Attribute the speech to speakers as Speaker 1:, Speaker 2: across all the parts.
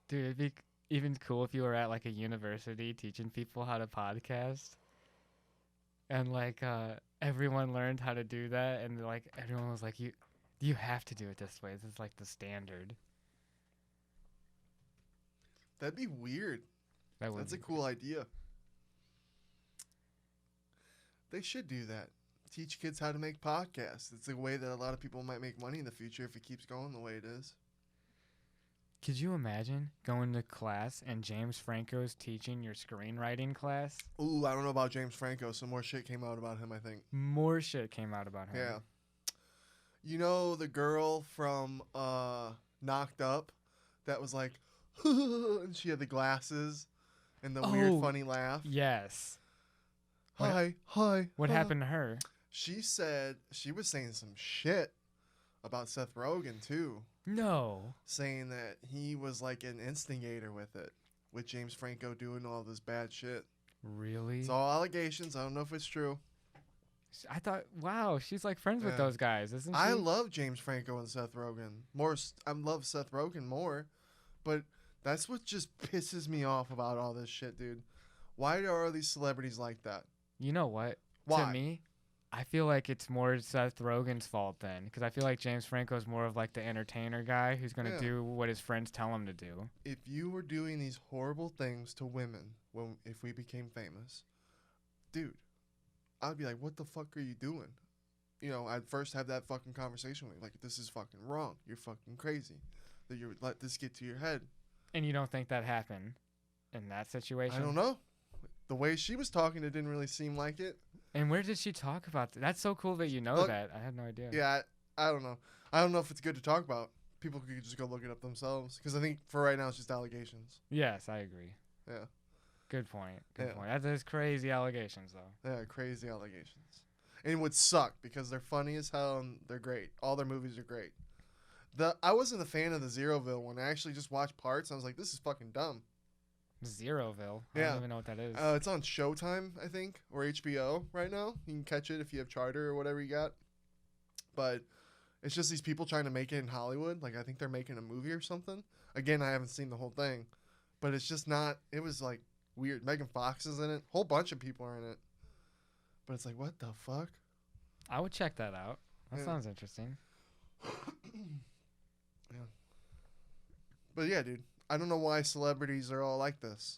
Speaker 1: Dude, it'd be even cool if you were at like a university teaching people how to podcast, and like everyone learned how to do that, and like everyone was like, you have to do it this way. This is like the standard.
Speaker 2: That'd be weird.
Speaker 1: That would
Speaker 2: That's a
Speaker 1: be
Speaker 2: cool idea. They should do that. Teach kids how to make podcasts. It's a way that a lot of people might make money in the future if it keeps going the way it is.
Speaker 1: Could you imagine going to class and James Franco's teaching your screenwriting class?
Speaker 2: Ooh, I don't know about James Franco. Some more shit came out about him, I think.
Speaker 1: More shit came out about him.
Speaker 2: Yeah. You know the girl from Knocked Up that was like, and she had the glasses and the weird funny laugh?
Speaker 1: Yes.
Speaker 2: Hi.
Speaker 1: What happened to her?
Speaker 2: She said she was saying some shit about Seth Rogen too.
Speaker 1: No.
Speaker 2: Saying that he was like an instigator with it, with James Franco doing all this bad shit.
Speaker 1: Really?
Speaker 2: It's all allegations. I don't know if it's true.
Speaker 1: I thought, wow, she's like friends with those guys, isn't she?
Speaker 2: I love James Franco and Seth Rogen. I love Seth Rogen more, but that's what just pisses me off about all this shit, dude. Why are all these celebrities like that?
Speaker 1: You know what?
Speaker 2: Why?
Speaker 1: To me, I feel like it's more Seth Rogen's fault then, because I feel like James Franco's more of like the entertainer guy who's going to do what his friends tell him to do.
Speaker 2: If you were doing these horrible things to women if we became famous, dude, I'd be like, what the fuck are you doing? You know, I'd first have that fucking conversation with you. Like, this is fucking wrong. You're fucking crazy that you would let this get to your head.
Speaker 1: And you don't think that happened in that situation?
Speaker 2: I don't know. The way she was talking, it didn't really seem like it.
Speaker 1: And where did she talk about that? That's so cool that you know that. I had no idea.
Speaker 2: Yeah, I don't know. I don't know if it's good to talk about. People could just go look it up themselves. Because I think for right now, it's just allegations.
Speaker 1: Yes, I agree.
Speaker 2: Yeah.
Speaker 1: Good point. Good point. That is crazy allegations, though.
Speaker 2: Yeah, crazy allegations. And it would suck because they're funny as hell and they're great. All their movies are great. I wasn't a fan of the Zeroville one. I actually just watched parts and I was like, this is fucking dumb.
Speaker 1: Zeroville? I
Speaker 2: Yeah.
Speaker 1: don't even know what that is.
Speaker 2: It's on Showtime, I think, or HBO right now. You can catch it if you have Charter or whatever you got. But it's just these people trying to make it in Hollywood. Like, I think they're making a movie or something. Again, I haven't seen the whole thing. But it's just not, it was like weird. Megan Fox is in it. A whole bunch of people are in it. But it's like, what the fuck?
Speaker 1: I would check that out. That sounds interesting.
Speaker 2: Yeah. But yeah, dude. I don't know why celebrities are all like this.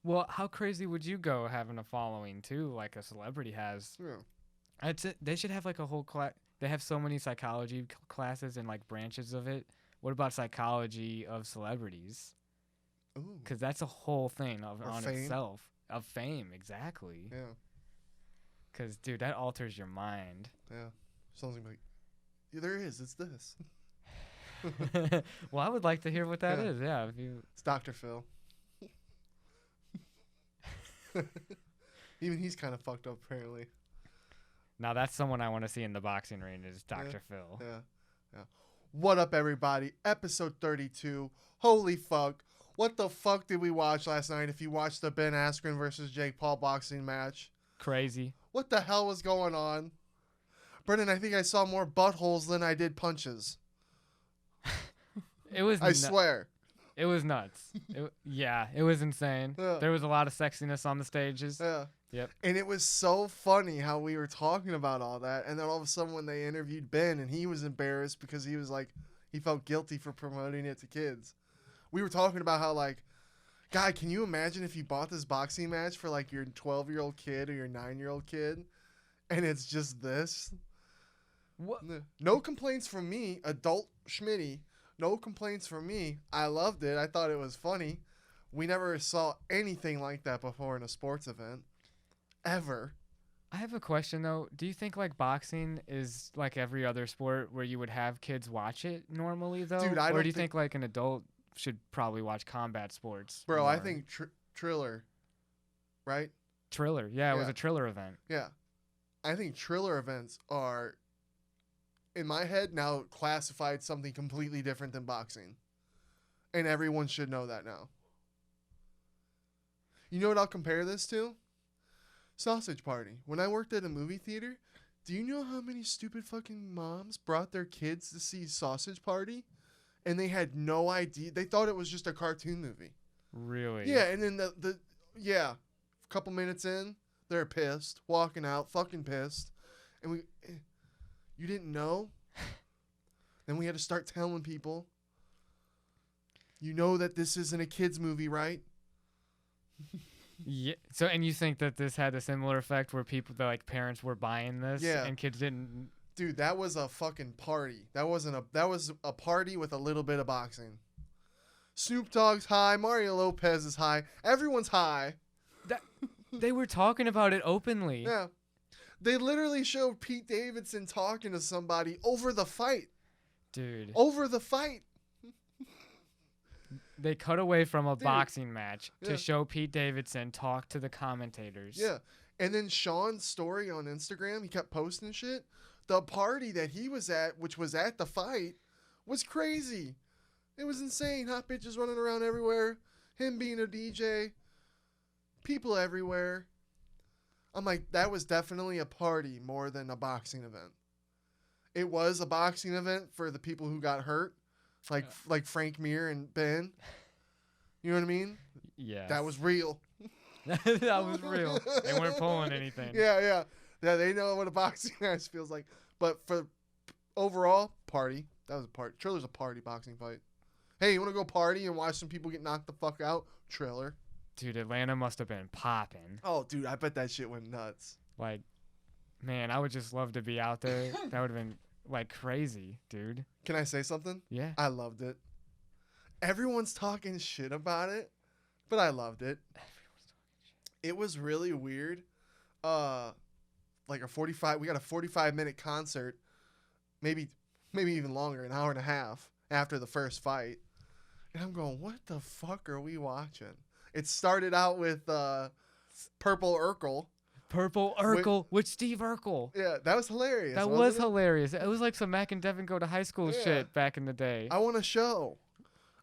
Speaker 1: Well, how crazy would you go having a following, too, like a celebrity has?
Speaker 2: Yeah.
Speaker 1: They should have, like, a whole class. They have so many psychology classes and, like, branches of it. What about psychology of celebrities?
Speaker 2: Ooh.
Speaker 1: Because that's a whole thing on
Speaker 2: fame.
Speaker 1: itself. Of fame, exactly.
Speaker 2: Yeah.
Speaker 1: Because, dude, that alters your mind.
Speaker 2: Yeah. Sounds like, yeah, there is. It's this.
Speaker 1: Well, I would like to hear what that is. Yeah, if you...
Speaker 2: It's Dr. Phil. Even he's kind of fucked up, apparently.
Speaker 1: Now, that's someone I want to see in the boxing ring is Dr. Phil.
Speaker 2: Yeah. What up, everybody? Episode 32. Holy fuck. What the fuck did we watch last night if you watched the Ben Askren versus Jake Paul boxing match?
Speaker 1: Crazy.
Speaker 2: What the hell was going on? Brennan, I think I saw more buttholes than I did punches.
Speaker 1: It was.
Speaker 2: I swear.
Speaker 1: It was nuts. It was insane.
Speaker 2: Yeah.
Speaker 1: There was a lot of sexiness on the stages.
Speaker 2: Yeah.
Speaker 1: Yep.
Speaker 2: And it was so funny how we were talking about all that. And then all of a sudden when they interviewed Ben and he was embarrassed because he was like, he felt guilty for promoting it to kids. We were talking about how like, God, can you imagine if you bought this boxing match for like your 12-year-old kid or your 9-year-old kid and it's just this?
Speaker 1: What?
Speaker 2: No complaints from me, adult Schmitty. No complaints from me. I loved it. I thought it was funny. We never saw anything like that before in a sports event. Ever.
Speaker 1: I have a question, though. Do you think, like, boxing is like every other sport where you would have kids watch it normally, though?
Speaker 2: Dude,
Speaker 1: or do you think, like, an adult should probably watch combat sports?
Speaker 2: Bro,
Speaker 1: more?
Speaker 2: I think Triller, right?
Speaker 1: Triller. Yeah, it was a Triller event.
Speaker 2: Yeah. I think Triller events are, in my head, now classified something completely different than boxing. And everyone should know that now. You know what I'll compare this to? Sausage Party. When I worked at a movie theater, do you know how many stupid fucking moms brought their kids to see Sausage Party? and they had no idea. They thought it was just a cartoon movie.
Speaker 1: Really?
Speaker 2: Yeah, and then a couple minutes in, they're pissed, walking out, fucking pissed, and you didn't know. Then we had to start telling people. You know that this isn't a kids movie, right?
Speaker 1: Yeah. So, and you think that this had a similar effect where like parents were buying this,
Speaker 2: Yeah.
Speaker 1: and kids didn't?
Speaker 2: Dude, that was a fucking party. That was a party with a little bit of boxing. Snoop Dogg's high, Mario Lopez is high, everyone's high.
Speaker 1: They were talking about it openly.
Speaker 2: Yeah. They literally showed Pete Davidson talking to somebody over the fight.
Speaker 1: Dude.
Speaker 2: Over the fight.
Speaker 1: They cut away from a
Speaker 2: Dude.
Speaker 1: boxing match to
Speaker 2: Yeah.
Speaker 1: show Pete Davidson talk to the commentators.
Speaker 2: Yeah. And then Sean's story on Instagram, he kept posting shit. The party that he was at, which was at the fight, was crazy. It was insane. Hot bitches running around everywhere. Him being a DJ. People everywhere. I'm like, that was definitely a party more than a boxing event. It was a boxing event for the people who got hurt. Like Frank Mir and Ben. You know what I mean?
Speaker 1: Yeah.
Speaker 2: That was real.
Speaker 1: That was real. They weren't pulling anything.
Speaker 2: Yeah, they know what a boxing match feels like. But for overall, party. That was a party. Triller's a party boxing fight. Hey, you want to go party and watch some people get knocked the fuck out? Triller.
Speaker 1: Dude, Atlanta must have been popping.
Speaker 2: Oh, dude, I bet that shit went nuts.
Speaker 1: Like, man, I would just love to be out there. That would have been, like, crazy, dude.
Speaker 2: Can I say something?
Speaker 1: Yeah.
Speaker 2: I loved it. Everyone's talking shit about it, but I loved it. It was really weird. We got a 45-minute concert, maybe even longer, an hour and a half after the first fight. And I'm going, what the fuck are we watching? It started out with Purple Urkel.
Speaker 1: Purple Urkel with Steve Urkel.
Speaker 2: Yeah, that was hilarious.
Speaker 1: That was hilarious. It was like some Mac and Devin go to high school shit back in the day.
Speaker 2: I want a show.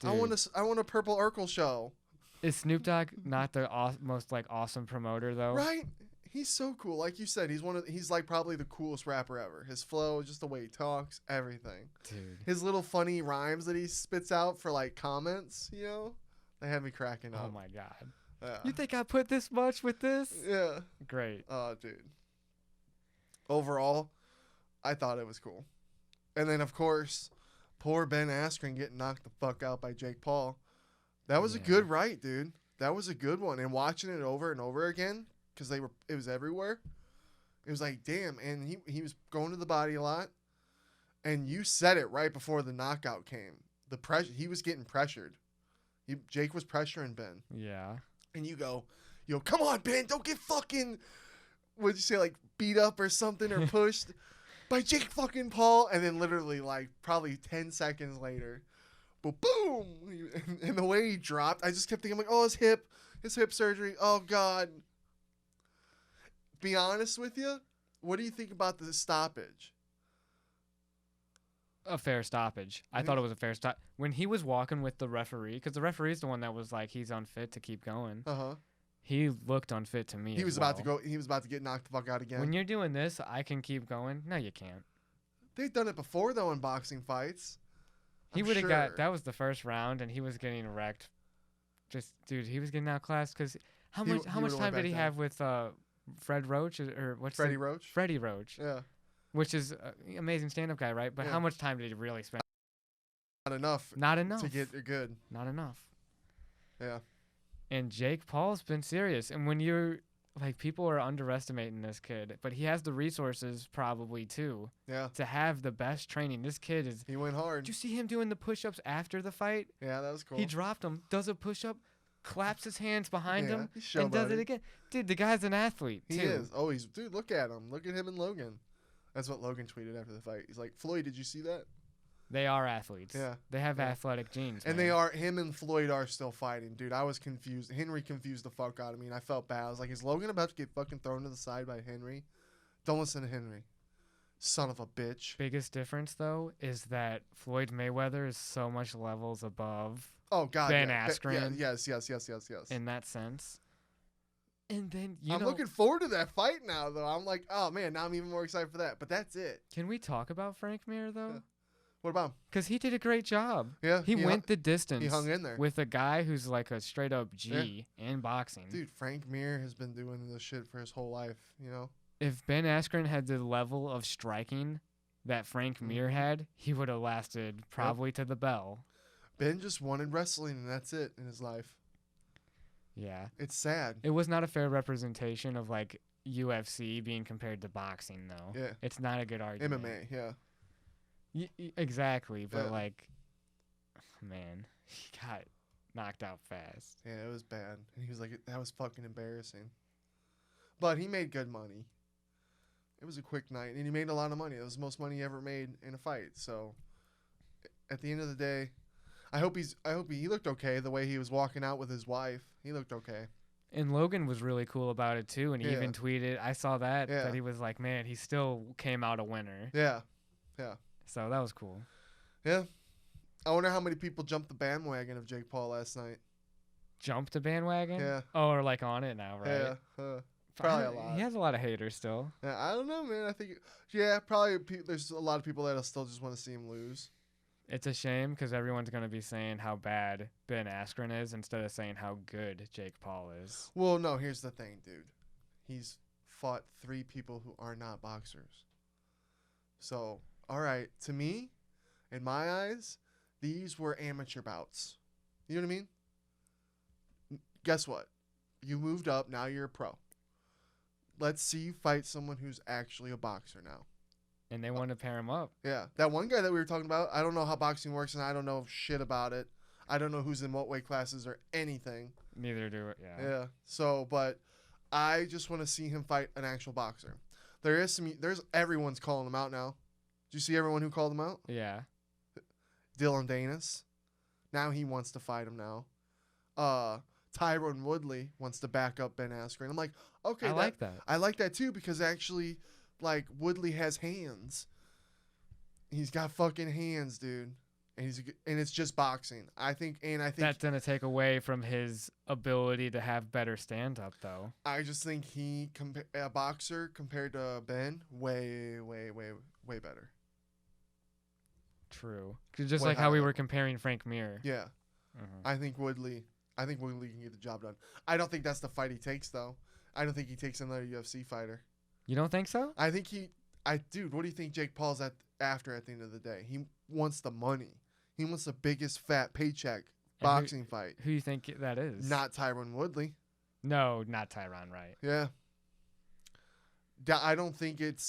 Speaker 1: Dude.
Speaker 2: I want a Purple Urkel show.
Speaker 1: Is Snoop Dogg not the most like awesome promoter though?
Speaker 2: Right? He's so cool. Like you said, he's like probably the coolest rapper ever. His flow, just the way he talks, everything.
Speaker 1: Dude.
Speaker 2: His little funny rhymes that he spits out for like comments, you know? They have me cracking up.
Speaker 1: Oh my god.
Speaker 2: Yeah.
Speaker 1: You think I put this much with this?
Speaker 2: Yeah.
Speaker 1: Great.
Speaker 2: Oh, dude. Overall, I thought it was cool. And then, of course, poor Ben Askren getting knocked the fuck out by Jake Paul. That was a good right, dude. That was a good one. And watching it over and over again, because it was everywhere. It was like, damn. And he was going to the body a lot. And you said it right before the knockout came. The pressure, he was getting pressured. Jake was pressuring Ben.
Speaker 1: Yeah.
Speaker 2: And you go, come on, Ben, don't get fucking, what'd you say, like beat up or something or pushed by Jake fucking Paul. And then literally like probably 10 seconds later, boom. And the way he dropped, I just kept thinking like, oh, his hip surgery. Oh God. Be honest with you. What do you think about the stoppage?
Speaker 1: A fair stoppage. I thought it was a fair stop. When he was walking with the referee, because the referee's the one that was like, he's unfit to keep going.
Speaker 2: Uh-huh.
Speaker 1: He looked unfit to me.
Speaker 2: He was about to go. He was about to get knocked the fuck out again.
Speaker 1: When you're doing this, I can keep going. No, you can't.
Speaker 2: They've done it before though in boxing fights.
Speaker 1: He would have got. That was the first round, and he was getting wrecked. Just dude, he was getting outclassed. Because how much time did he have with Fred Roach or what's
Speaker 2: Freddie Roach?
Speaker 1: Freddie Roach.
Speaker 2: Yeah.
Speaker 1: Which is an amazing stand-up guy, right? But how much time did he really spend?
Speaker 2: Not enough.
Speaker 1: Not enough.
Speaker 2: To get good.
Speaker 1: Not enough.
Speaker 2: Yeah.
Speaker 1: And Jake Paul's been serious. And when you're, like, people are underestimating this kid. But he has the resources probably, too.
Speaker 2: Yeah.
Speaker 1: To have the best training. This kid is...
Speaker 2: He went hard.
Speaker 1: Did you see him doing the push-ups after the fight?
Speaker 2: Yeah, that was cool.
Speaker 1: He dropped them, does a push-up, claps his hands behind him,
Speaker 2: and
Speaker 1: and does it again. Dude, the guy's an athlete, too.
Speaker 2: He is. Oh, dude, look at him. Look at him and Logan. That's what Logan tweeted after the fight. He's like, Floyd, did you see that?
Speaker 1: They are athletes.
Speaker 2: Yeah.
Speaker 1: They have athletic genes.
Speaker 2: And
Speaker 1: man.
Speaker 2: him and Floyd are still fighting. Dude, I was confused. Henry confused the fuck out of me, and I felt bad. I was like, is Logan about to get fucking thrown to the side by Henry? Don't listen to Henry. Son of a bitch.
Speaker 1: Biggest difference, though, is that Floyd Mayweather is so much levels above
Speaker 2: Ben
Speaker 1: Askren.
Speaker 2: Yes.
Speaker 1: In that sense. And then,
Speaker 2: I'm looking forward to that fight now, though. I'm like, oh, man, now I'm even more excited for that. But that's it.
Speaker 1: Can we talk about Frank Mir, though?
Speaker 2: What about him?
Speaker 1: Because he did a great job.
Speaker 2: Yeah,
Speaker 1: He went the distance.
Speaker 2: He hung in there.
Speaker 1: With a guy who's like a straight up G in boxing.
Speaker 2: Dude, Frank Mir has been doing this shit for his whole life, you know?
Speaker 1: If Ben Askren had the level of striking that Frank Mir had, he would have lasted probably to the bell.
Speaker 2: Ben just wanted wrestling, and that's it in his life.
Speaker 1: Yeah.
Speaker 2: It's sad.
Speaker 1: It was not a fair representation of like UFC being compared to boxing, though.
Speaker 2: Yeah.
Speaker 1: It's not a good argument.
Speaker 2: MMA, yeah.
Speaker 1: Exactly, but
Speaker 2: Yeah.
Speaker 1: like, man, he got knocked out fast.
Speaker 2: Yeah, it was bad. And he was like, that was fucking embarrassing. But he made good money. It was a quick night, and he made a lot of money. It was the most money he ever made in a fight. So, at the end of the day, I hope he looked okay the way he was walking out with his wife. He looked okay.
Speaker 1: And Logan was really cool about it too, and he even tweeted. I saw that he was like, "Man, he still came out a winner."
Speaker 2: Yeah.
Speaker 1: So that was cool.
Speaker 2: Yeah. I wonder how many people jumped the bandwagon of Jake Paul last night.
Speaker 1: Jumped the bandwagon?
Speaker 2: Yeah.
Speaker 1: Oh, or like on it now, right?
Speaker 2: Yeah. Probably a lot.
Speaker 1: He has a lot of haters still.
Speaker 2: Yeah, I don't know, man. I think, there's a lot of people that'll still just want to see him lose.
Speaker 1: It's a shame because everyone's going to be saying how bad Ben Askren is instead of saying how good Jake Paul is.
Speaker 2: Well, no, here's the thing, dude. He's fought 3 people who are not boxers. So, all right, to me, in my eyes, these were amateur bouts. You know what I mean? Guess what? You moved up, now you're a pro. Let's see you fight someone who's actually a boxer now.
Speaker 1: And they want to pair him up.
Speaker 2: Yeah. That one guy that we were talking about, I don't know how boxing works, and I don't know shit about it. I don't know who's in what weight classes or anything.
Speaker 1: Neither do it, yeah.
Speaker 2: Yeah. So, but I just want to see him fight an actual boxer. There's everyone's calling him out now. Did you see everyone who called him out?
Speaker 1: Yeah.
Speaker 2: Dylan Danis. Now he wants to fight him now. Tyron Woodley wants to back up Ben Askren. I'm like, okay.
Speaker 1: I like that.
Speaker 2: I like that too because actually, like, Woodley has hands. He's got fucking hands, dude. And it's just boxing. I think
Speaker 1: that's gonna take away from his ability to have better stand up, though.
Speaker 2: I just think a boxer compared to Ben, way better.
Speaker 1: True. Just
Speaker 2: Way
Speaker 1: like how we
Speaker 2: higher.
Speaker 1: were comparing Frank Mir.
Speaker 2: Yeah. I think Woodley can get the job done. I don't think that's the fight he takes, though. I don't think he takes another UFC fighter.
Speaker 1: You don't think so?
Speaker 2: I think dude, what do you think Jake Paul's after at the end of the day? He wants the money. He wants the biggest fat paycheck boxing fight.
Speaker 1: Who you think that is?
Speaker 2: Not Tyron Woodley.
Speaker 1: No, not Tyron, right?
Speaker 2: Yeah. I don't think it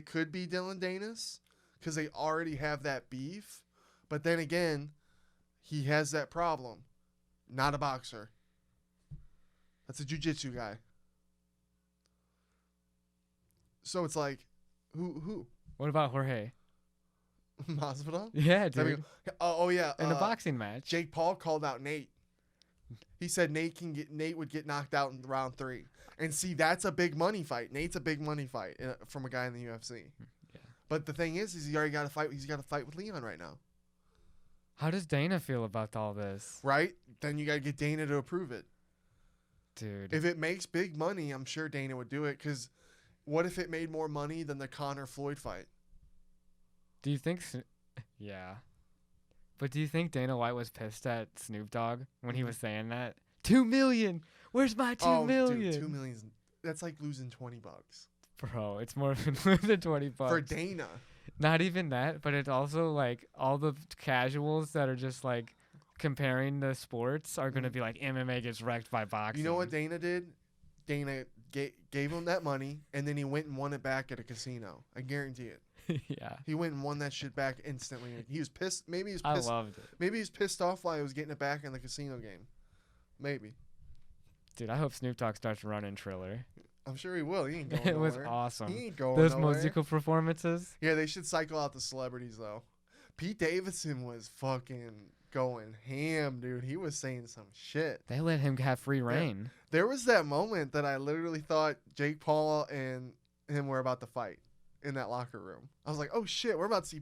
Speaker 2: could be Dylan Danis because they already have that beef. But then again, he has that problem. Not a boxer. That's a jiu-jitsu guy. So it's like, who?
Speaker 1: What about Jorge?
Speaker 2: Masvidal?
Speaker 1: Yeah, dude.
Speaker 2: Oh yeah.
Speaker 1: In a boxing match.
Speaker 2: Jake Paul called out Nate. He said Nate would get knocked out in round 3. And see, that's a big money fight. Nate's a big money fight from a guy in the UFC.
Speaker 1: Yeah.
Speaker 2: But the thing is he already got to fight. He's got to fight with Leon right now.
Speaker 1: How does Dana feel about all this?
Speaker 2: Right? Then you got to get Dana to approve it.
Speaker 1: Dude.
Speaker 2: If it makes big money, I'm sure Dana would do it. Because what if it made more money than the Conor Floyd fight?
Speaker 1: Do you think... Yeah. But do you think Dana White was pissed at Snoop Dogg when he was saying that? 2 million! Where's my 2 million?
Speaker 2: Dude, 2 million. That's like losing $20.
Speaker 1: Bro, it's more than $20.
Speaker 2: For Dana.
Speaker 1: Not even that, but it's also like all the casuals that are just like comparing the sports are going to be like MMA gets wrecked by boxing.
Speaker 2: You know what Dana did? Dana gave him that money, and then he went and won it back at a casino. I guarantee it.
Speaker 1: Yeah.
Speaker 2: He went and won that shit back instantly. He was pissed. Maybe he was pissed.
Speaker 1: I loved it.
Speaker 2: Maybe he was pissed off while he was getting it back in the casino game. Maybe.
Speaker 1: Dude, I hope Snoop Dogg starts running Triller.
Speaker 2: I'm sure he will. He ain't going
Speaker 1: It was
Speaker 2: nowhere.
Speaker 1: awesome.
Speaker 2: He ain't going
Speaker 1: Those
Speaker 2: nowhere.
Speaker 1: musical performances.
Speaker 2: Yeah, they should cycle out the celebrities, though. Pete Davidson was fucking going ham, dude. He was saying some shit.
Speaker 1: They let him have free reign.
Speaker 2: There was that moment that I literally thought Jake Paul and him were about to fight in that locker room. I was like, oh, shit, we're about to see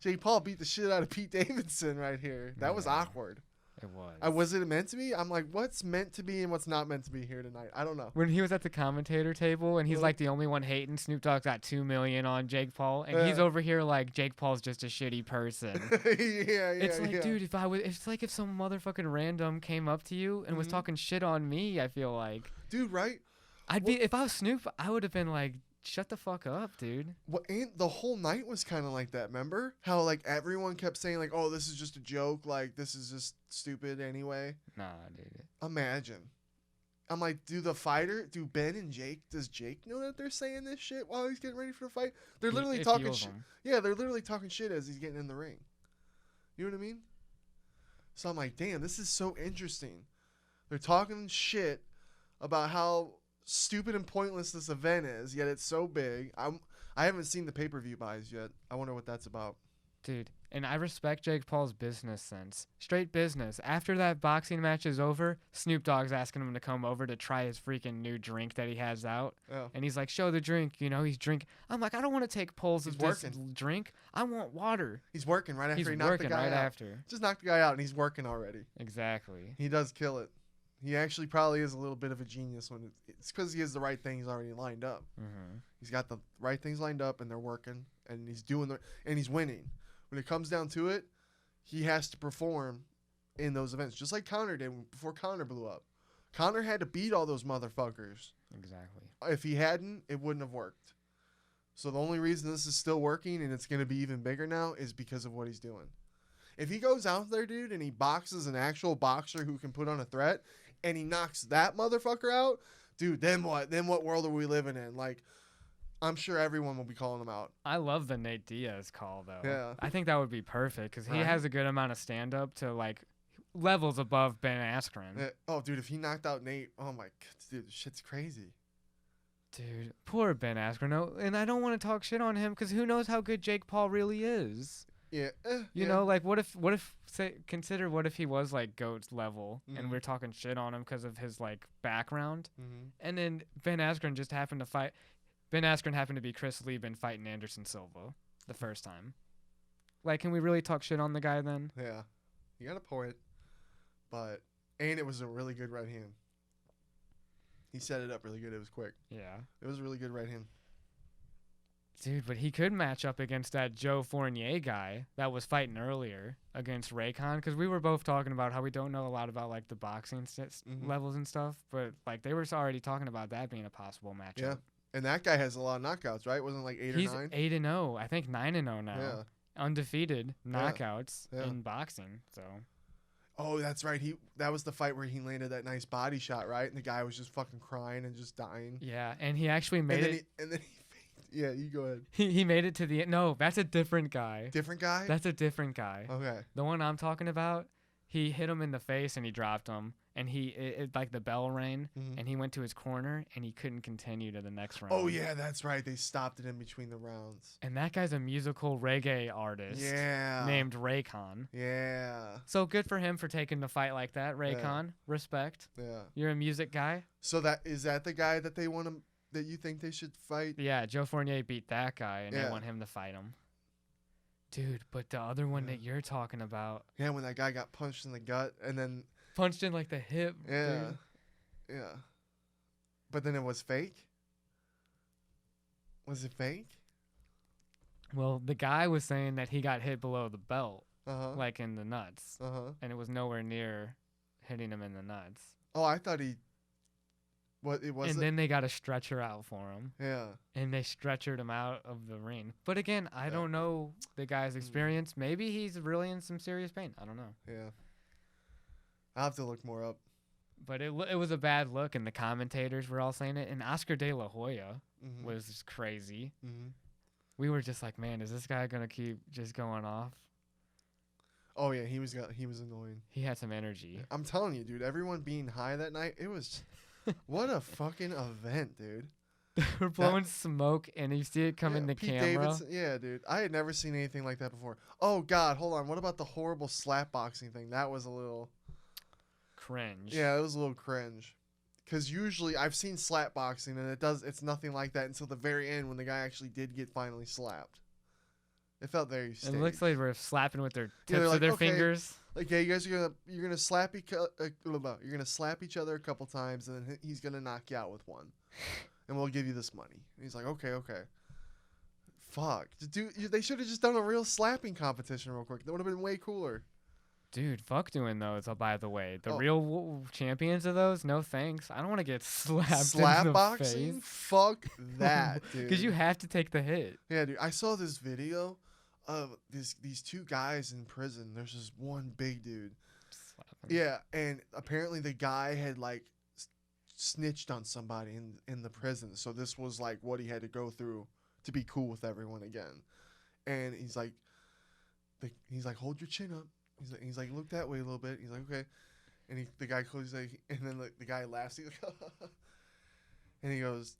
Speaker 2: Jake Paul beat the shit out of Pete Davidson right here. That was awkward.
Speaker 1: It was.
Speaker 2: Was it meant to be? I'm like, what's meant to be and what's not meant to be here tonight? I don't know.
Speaker 1: When he was at the commentator table and he's like the only one hating, Snoop Dogg's got 2 million on Jake Paul, and he's over here like Jake Paul's just a shitty person. It's like, dude, it's like if some motherfucking random came up to you and was talking shit on me. I feel like,
Speaker 2: dude, right?
Speaker 1: If I was Snoop, I would have been like, shut the fuck up, dude.
Speaker 2: And the whole night was kind of like that. Remember how like everyone kept saying like, "Oh, this is just a joke. Like this is just stupid anyway."
Speaker 1: Nah, dude.
Speaker 2: Imagine. I'm like, do Ben and Jake? Does Jake know that they're saying this shit while he's getting ready for the fight? They're literally talking shit. Yeah, they're literally talking shit as he's getting in the ring. You know what I mean? So I'm like, damn, this is so interesting. They're talking shit about how stupid and pointless this event is, yet it's so big. I haven't seen the pay-per-view buys yet. I wonder what that's about.
Speaker 1: Dude, and I respect Jake Paul's business sense. Straight business. After that boxing match is over, Snoop Dogg's asking him to come over to try his freaking new drink that he has out.
Speaker 2: Yeah.
Speaker 1: And he's like, show the drink. You know, he's drinking. I'm like, I don't want to take pulls of this drink. I want water.
Speaker 2: He's working right after he knocked the guy out. Just knocked the guy out, and he's working already.
Speaker 1: Exactly.
Speaker 2: He does kill it. He actually probably is a little bit of a genius when it's because he has the right things already lined up.
Speaker 1: Mm-hmm.
Speaker 2: He's got the right things lined up, and they're working, and he's doing and he's winning. When it comes down to it, he has to perform in those events, just like Conor did before Conor blew up. Conor had to beat all those motherfuckers.
Speaker 1: Exactly.
Speaker 2: If he hadn't, it wouldn't have worked. So the only reason this is still working and it's going to be even bigger now is because of what he's doing. If he goes out there, dude, and he boxes an actual boxer who can put on a threat, and he knocks that motherfucker out, dude, then what? Then what world are we living in? Like, I'm sure everyone will be calling him out.
Speaker 1: I love the Nate Diaz call, though.
Speaker 2: Yeah.
Speaker 1: I think that would be perfect because he has a good amount of stand-up to, like, levels above Ben Askren.
Speaker 2: Yeah. Oh, dude, if he knocked out Nate, oh, my God, dude, shit's crazy.
Speaker 1: Dude, poor Ben Askren. No, and I don't want to talk shit on him because who knows how good Jake Paul really is.
Speaker 2: Yeah.
Speaker 1: You know, like, consider what if he was, like, GOAT level and we're talking shit on him because of his, like, background.
Speaker 2: Mm-hmm.
Speaker 1: And then Ben Askren happened to be Chris Lieben fighting Anderson Silva the first time. Like, can we really talk shit on the guy then?
Speaker 2: Yeah. You got a point. And it was a really good right hand. He set it up really good. It was quick.
Speaker 1: Yeah.
Speaker 2: It was a really good right hand.
Speaker 1: Dude, but he could match up against that Joe Fournier guy that was fighting earlier against Raycon, because we were both talking about how we don't know a lot about, like, the boxing levels and stuff, but, like, they were already talking about that being a possible matchup.
Speaker 2: Yeah, and that guy has a lot of knockouts, right? Wasn't it like 8 or 9?
Speaker 1: He's 8-0. I think 9-0 now.
Speaker 2: Yeah.
Speaker 1: Undefeated knockouts in boxing, so.
Speaker 2: Oh, that's right. That was the fight where he landed that nice body shot, right? And the guy was just fucking crying and just dying.
Speaker 1: Yeah, and he actually made it.
Speaker 2: And then yeah, you go ahead.
Speaker 1: He made it to the end. No, that's a different guy.
Speaker 2: Different guy?
Speaker 1: That's a different guy.
Speaker 2: Okay.
Speaker 1: The one I'm talking about, he hit him in the face and he dropped him. And like the bell rang, and he went to his corner and he couldn't continue to the next round.
Speaker 2: Oh, yeah, that's right. They stopped it in between the rounds.
Speaker 1: And that guy's a musical reggae artist.
Speaker 2: Yeah.
Speaker 1: Named Raycon.
Speaker 2: Yeah.
Speaker 1: So good for him for taking the fight like that, Raycon. Yeah. Respect.
Speaker 2: Yeah.
Speaker 1: You're a music guy.
Speaker 2: So is that the guy that they want to, that you think they should fight?
Speaker 1: Yeah, Joe Fournier beat that guy, and they want him to fight him. Dude, but the other one that you're talking about.
Speaker 2: Yeah, when that guy got punched in the gut and then
Speaker 1: punched in like the hip.
Speaker 2: Yeah.
Speaker 1: Dude.
Speaker 2: Yeah. But then it was fake? Was it fake?
Speaker 1: Well, the guy was saying that he got hit below the belt, like in the nuts. And it was nowhere near hitting him in the nuts.
Speaker 2: Oh, I thought he... What, it was.
Speaker 1: And then they got a stretcher out for him.
Speaker 2: Yeah.
Speaker 1: And they stretchered him out of the ring. But again, I don't know the guy's experience. Maybe he's really in some serious pain. I don't know.
Speaker 2: Yeah. I'll have to look more up.
Speaker 1: But it was a bad look, and the commentators were all saying it. And Oscar De La Hoya was crazy. We were just like, man, is this guy going to keep just going off?
Speaker 2: Oh, yeah, he was annoying.
Speaker 1: He had some energy.
Speaker 2: I'm telling you, dude, everyone being high that night, it was... What a fucking event, dude.
Speaker 1: We're blowing smoke, and you see it come in the
Speaker 2: Pete
Speaker 1: camera.
Speaker 2: Davidson, yeah, dude. I had never seen anything like that before. Oh, God, hold on. What about the horrible slap boxing thing? That was a little...
Speaker 1: Cringe.
Speaker 2: Yeah, it was a little cringe. Because usually I've seen slap boxing, and it's nothing like that until the very end when the guy actually did get finally slapped. It felt very staged.
Speaker 1: It looks like we're slapping with their tips of their fingers.
Speaker 2: Like, yeah, you're gonna slap you're gonna slap each other a couple times, and then he's gonna knock you out with one, and we'll give you this money. And he's like, okay. Fuck, dude, they should have just done a real slapping competition real quick. That would have been way cooler.
Speaker 1: Dude, fuck doing those. Oh, by the way, the
Speaker 2: Oh.
Speaker 1: real champions of those, no thanks. I don't want to get slapped
Speaker 2: Slap
Speaker 1: in the
Speaker 2: boxing,
Speaker 1: face.
Speaker 2: fuck that, dude.
Speaker 1: Because you have to take the hit.
Speaker 2: Yeah, dude. I saw this video of these two guys in prison. There's this one big dude.
Speaker 1: Slap him.
Speaker 2: Yeah, and apparently the guy had like snitched on somebody in the prison. So this was like what he had to go through to be cool with everyone again. And he's like, hold your chin up. He's like, look that way a little bit. He's like, okay. And the guy closes, like, and then the guy laughs. He's like, and he's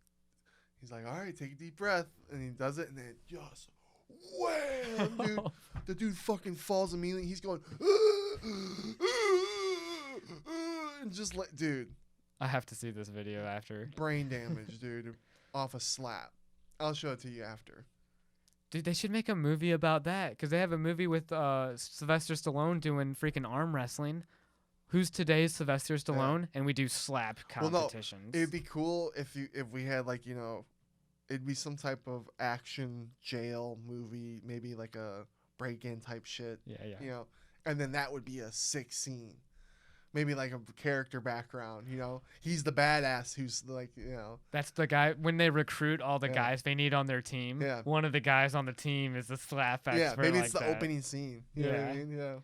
Speaker 2: like, all right, take a deep breath. And he does it, and then just wham, dude. The dude fucking falls immediately. He's going, and just dude.
Speaker 1: I have to see this video after.
Speaker 2: Brain damage, dude, off a slap. I'll show it to you after.
Speaker 1: Dude, they should make a movie about that because they have a movie with Sylvester Stallone doing freaking arm wrestling. Who's today's Sylvester Stallone? Yeah. And we do slap competitions.
Speaker 2: Well, no, it'd be cool if we had like, it'd be some type of action jail movie, maybe like a break-in type shit.
Speaker 1: Yeah.
Speaker 2: And then that would be a sick scene. Maybe like a character background, He's the badass who's like,
Speaker 1: That's the guy, when they recruit all the guys they need on their team, one of the guys on the team is the slap expert.
Speaker 2: Yeah, maybe it's
Speaker 1: like
Speaker 2: the opening scene. You know what I mean? Yeah.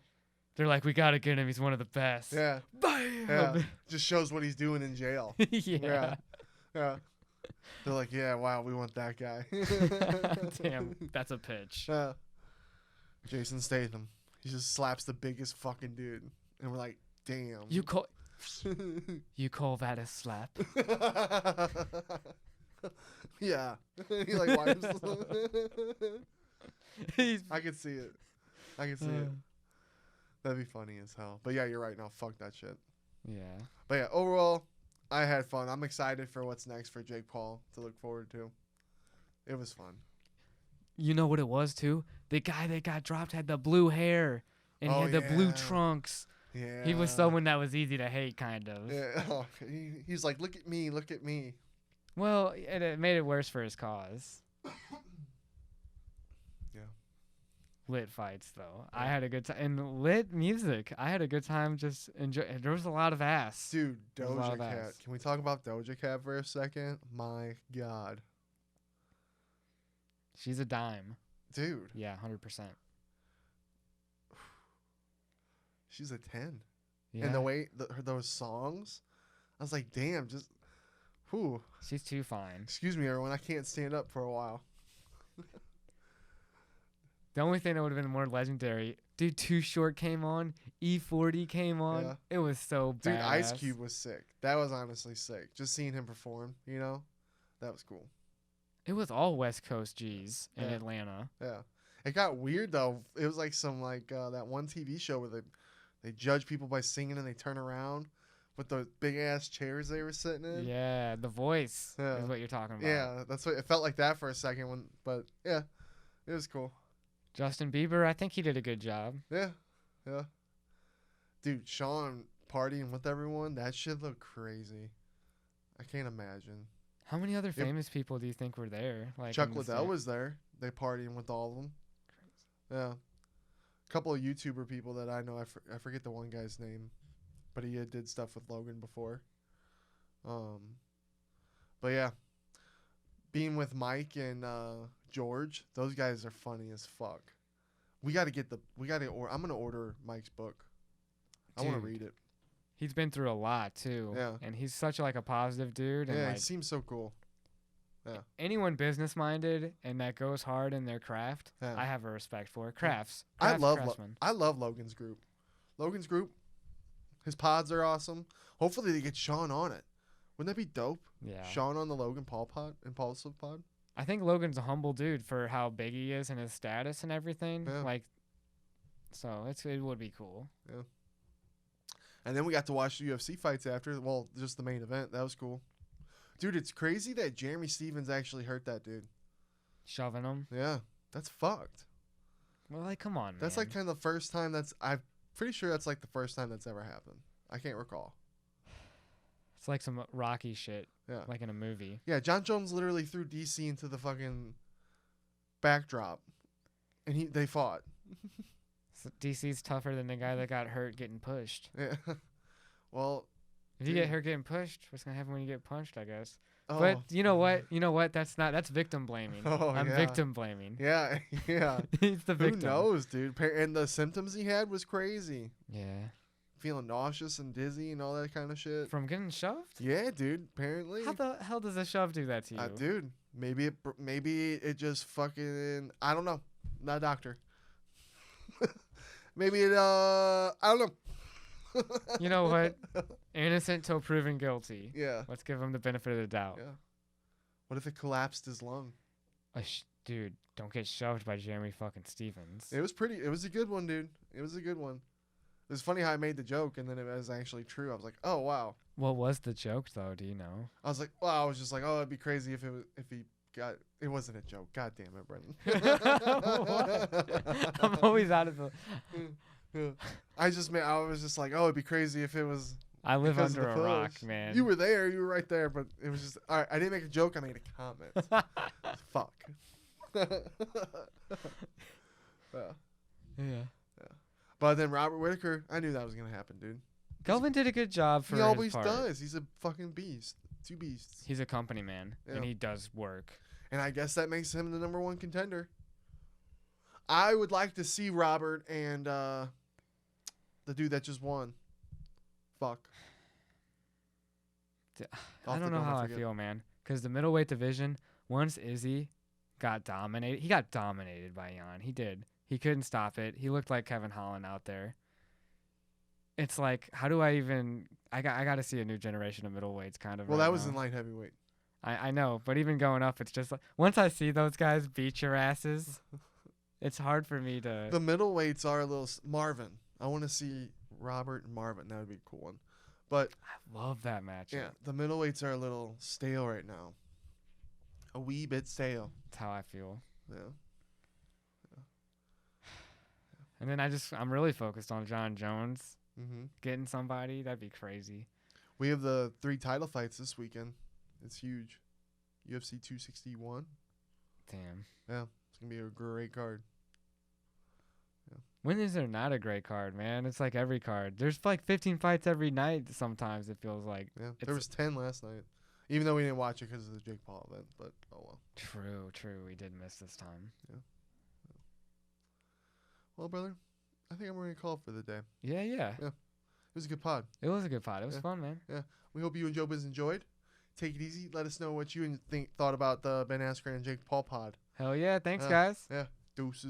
Speaker 1: They're like, we got to get him. He's one of the best.
Speaker 2: Yeah.
Speaker 1: Bam!
Speaker 2: Yeah. Just shows what he's doing in jail.
Speaker 1: Yeah.
Speaker 2: They're like, yeah, wow, we want that guy.
Speaker 1: Damn, that's a pitch.
Speaker 2: Jason Statham. He just slaps the biggest fucking dude. And we're like, damn.
Speaker 1: You call that a slap?
Speaker 2: Yeah. He like wipes. I could see it. That'd be funny as hell. But yeah, you're right. No, fuck that shit.
Speaker 1: Yeah.
Speaker 2: But yeah, overall, I had fun. I'm excited for what's next for Jake Paul to look forward to. It was fun.
Speaker 1: You know what it was too? The guy that got dropped had the blue hair and he had the blue trunks.
Speaker 2: Yeah.
Speaker 1: He was someone that was easy to hate, kind of.
Speaker 2: Yeah. Oh, he's like, look at me.
Speaker 1: Well, it made it worse for his cause.
Speaker 2: Yeah.
Speaker 1: Lit fights, though. Yeah. I had a good time. And lit music. I had a good time just enjoying. There was a lot of ass.
Speaker 2: Dude, Doja Cat. Can we talk about Doja Cat for a second? My God.
Speaker 1: She's a dime.
Speaker 2: Dude.
Speaker 1: Yeah, 100%.
Speaker 2: She's a 10.
Speaker 1: Yeah.
Speaker 2: And the way those songs, I was like, damn, just, whew.
Speaker 1: She's too fine.
Speaker 2: Excuse me, everyone. I can't stand up for a while.
Speaker 1: The only thing that would have been more legendary, dude, Too Short came on, E40 came on. Yeah. It was so bad.
Speaker 2: Dude, Ice Cube was sick. That was honestly sick. Just seeing him perform, that was cool.
Speaker 1: It was all West Coast G's in Atlanta.
Speaker 2: Yeah. It got weird, though. It was like some, that one TV show where they judge people by singing and they turn around with the big-ass chairs they were sitting in.
Speaker 1: Yeah, The Voice is what you're talking about.
Speaker 2: Yeah, that's what it felt like that for a second. But, yeah, it was cool.
Speaker 1: Justin Bieber, I think he did a good job.
Speaker 2: Yeah. Dude, Sean partying with everyone, that shit looked crazy. I can't imagine.
Speaker 1: How many other famous people do you think were there? Like
Speaker 2: Chuck Liddell was there. They partying with all of them. Crazy. Yeah. A couple of YouTuber people that I know. I forget the one guy's name, but he did stuff with Logan before. But yeah, being with Mike and George, those guys are funny as fuck. I'm gonna order Mike's book. I want to read it.
Speaker 1: He's been through a lot too.
Speaker 2: Yeah.
Speaker 1: And he's such a positive dude. And
Speaker 2: he seems so cool. Yeah.
Speaker 1: Anyone business minded and that goes hard in their craft, I have a respect for. Crafts.
Speaker 2: I love Logan's group. Logan's group, his pods are awesome. Hopefully they get Sean on it. Wouldn't that be dope?
Speaker 1: Yeah.
Speaker 2: Sean on the Logan Paul pod, Impulsive pod.
Speaker 1: I think Logan's a humble dude for how big he is and his status and everything.
Speaker 2: Yeah.
Speaker 1: So it would be cool.
Speaker 2: Yeah. And then we got to watch the UFC fights after. Well, just the main event. That was cool. Dude, it's crazy that Jeremy Stevens actually hurt that dude.
Speaker 1: Shoving him?
Speaker 2: Yeah. That's fucked.
Speaker 1: Well, come on,
Speaker 2: That's
Speaker 1: man.
Speaker 2: kind of the first time pretty sure that's like the first time that's ever happened. I can't recall.
Speaker 1: It's like some Rocky shit,
Speaker 2: Yeah.
Speaker 1: like in a movie.
Speaker 2: Yeah, John Jones literally threw DC into the fucking backdrop, and they fought.
Speaker 1: So DC's tougher than the guy that got hurt getting pushed.
Speaker 2: Yeah. Well,
Speaker 1: If you get hurt getting pushed, what's gonna happen when you get punched? I guess.
Speaker 2: oh,
Speaker 1: But you know what? You know what? That's victim blaming.
Speaker 2: Oh,
Speaker 1: I'm
Speaker 2: yeah.
Speaker 1: victim blaming.
Speaker 2: Yeah, yeah.
Speaker 1: He's the
Speaker 2: Who
Speaker 1: victim.
Speaker 2: knows, dude? And the symptoms he had was crazy.
Speaker 1: Yeah.
Speaker 2: Feeling nauseous and dizzy and all that kind of shit.
Speaker 1: From getting shoved?
Speaker 2: Yeah, dude. Apparently.
Speaker 1: How the hell does a shove do that to you?
Speaker 2: Dude, maybe it just fucking, I don't know. Not a doctor. Maybe it I don't know.
Speaker 1: You know what? Innocent till proven guilty.
Speaker 2: Yeah.
Speaker 1: Let's give him the benefit of the doubt.
Speaker 2: Yeah. What if it collapsed his lung?
Speaker 1: Dude, don't get shoved by Jeremy fucking Stevens.
Speaker 2: It was a good one, dude. It was a good one. It was funny how I made the joke and then it was actually true. I was like, oh wow.
Speaker 1: What was the joke though? Do you know?
Speaker 2: I was like, well, I was just like, oh, it'd be crazy if he got. It wasn't a joke. God damn it, Brendan.
Speaker 1: I'm always out of the.
Speaker 2: Yeah. I was just like, oh, it'd be crazy if it was.
Speaker 1: I live
Speaker 2: because of
Speaker 1: under
Speaker 2: the
Speaker 1: a rock,
Speaker 2: push.
Speaker 1: man.
Speaker 2: You were there. You were right there. But it was just. All right, I didn't make a joke. I made a comment. Fuck.
Speaker 1: Yeah.
Speaker 2: But then Robert Whitaker, I knew that was gonna happen, dude.
Speaker 1: Kelvin did a good job for
Speaker 2: He
Speaker 1: his
Speaker 2: always
Speaker 1: part.
Speaker 2: does. He's a fucking beast. Two beasts.
Speaker 1: He's a company man,
Speaker 2: Yeah.
Speaker 1: and he does work.
Speaker 2: And I guess that makes him the number one contender. I would like to see Robert and the dude that just won. Fuck.
Speaker 1: I don't know how I feel, man. Because the middleweight division, once Izzy got dominated, he got dominated by Jan. He did. He couldn't stop it. He looked like Kevin Holland out there. It's like, how do I even? I got to see a new generation of middleweights, kind of.
Speaker 2: Well,
Speaker 1: right
Speaker 2: that was
Speaker 1: now.
Speaker 2: in light heavyweight.
Speaker 1: I know, but even going up, it's just like once I see those guys beat your asses, it's hard for me to.
Speaker 2: The middleweights are a little Marvin. I want to see Robert and Marvin. That would be a cool one. But
Speaker 1: I love that matchup.
Speaker 2: yeah, the middleweights are a little stale right now. A wee bit stale.
Speaker 1: That's how I feel.
Speaker 2: Yeah.
Speaker 1: And then I'm really focused on John Jones
Speaker 2: Mm-hmm.
Speaker 1: getting somebody. That'd be crazy.
Speaker 2: We have the 3 title fights this weekend. It's huge. UFC 261.
Speaker 1: Damn.
Speaker 2: Yeah, it's gonna be a great card.
Speaker 1: When is there not a great card, man? It's like every card. There's like 15 fights every night sometimes, it feels like.
Speaker 2: Yeah, there was 10 last night. Even though we didn't watch it because of the Jake Paul event, but oh well.
Speaker 1: True. We did miss this time.
Speaker 2: Well, brother, I think I'm ready to call it for the day.
Speaker 1: Yeah.
Speaker 2: It was a good pod.
Speaker 1: It was a good pod. It was
Speaker 2: Yeah.
Speaker 1: fun, man.
Speaker 2: We hope you and Jobas enjoyed. Take it easy. Let us know what you thought about the Ben Askren and Jake Paul pod.
Speaker 1: Hell yeah. Thanks,
Speaker 2: Yeah.
Speaker 1: guys.
Speaker 2: Yeah, deuces.